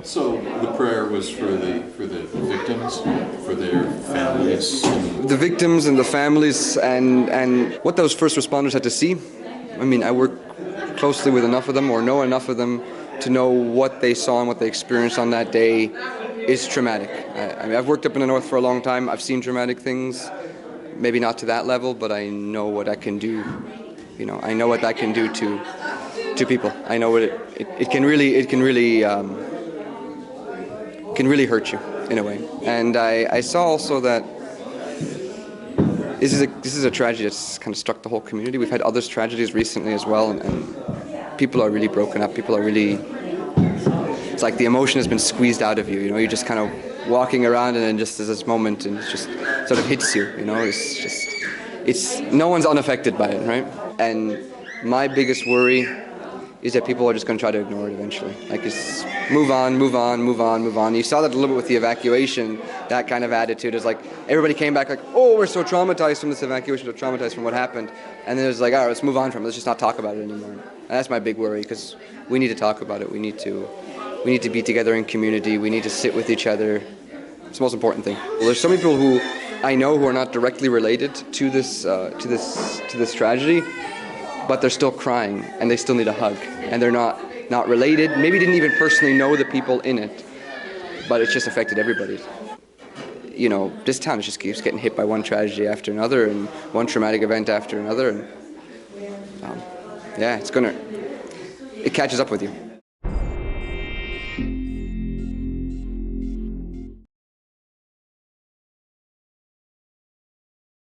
So the prayer was for the victims, for their families. The victims and the families and what those first responders had to see. I mean, I work closely with enough of them or know enough of them to know what they saw and what they experienced on that day is traumatic. I mean, I've worked up in the north for a long time. I've seen traumatic things, maybe not to that level, but I know what that can do. You know, I know what that can do to people. I know what it can really hurt you in a way. And I saw also that this is a tragedy that's kind of struck the whole community. We've had other tragedies recently as well, and people are really broken up. People are really, it's like the emotion has been squeezed out of you. You know, you're just kind of walking around and then just there's this moment and it just sort of hits you. You know, it's no one's unaffected by it, right? And my biggest worry is that people are just going to try to ignore it eventually. Like, it's move on, move on, move on, move on. You saw that a little bit with the evacuation, that kind of attitude is like, everybody came back like, oh, we're so traumatized from this evacuation, so traumatized from what happened. And then it was like, all right, let's move on from it. Let's just not talk about it anymore. And that's my big worry, because we need to talk about it. We need to be together in community. We need to sit with each other. It's the most important thing. Well, there's so many people who I know who are not directly related to this tragedy, but they're still crying and they still need a hug, and they're not related, maybe didn't even personally know the people in it, but it's just affected everybody. You know, this town just keeps getting hit by one tragedy after another and one traumatic event after another, and yeah, it catches up with you.